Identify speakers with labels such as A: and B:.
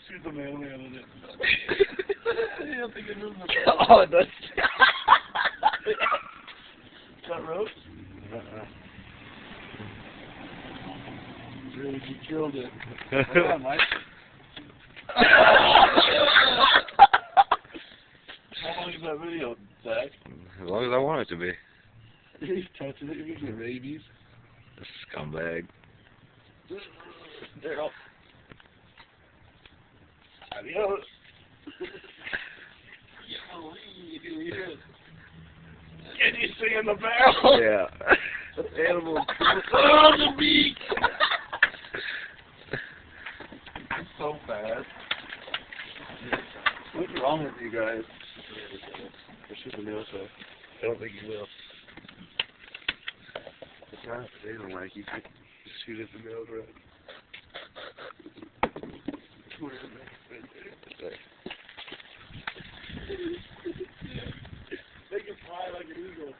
A: Shoot the mailman with it. You don't think it moves the
B: Oh, it does.
A: cut rope? Really, you killed it. Come on, Mike. How long is that video, Zach?
B: As long as I want it to be.
A: He's touching it. You're making rabies.
B: Scumbag.
A: Daryl. Adios. Can you sing in the barrel?
B: Yeah.
A: Animal. Oh, the beak! So fast. What's wrong with you guys? I shoot the nail so. I don't think you will. It's not a potato, Mike. You can just shoot at the nails right. Make it fly like an eagle.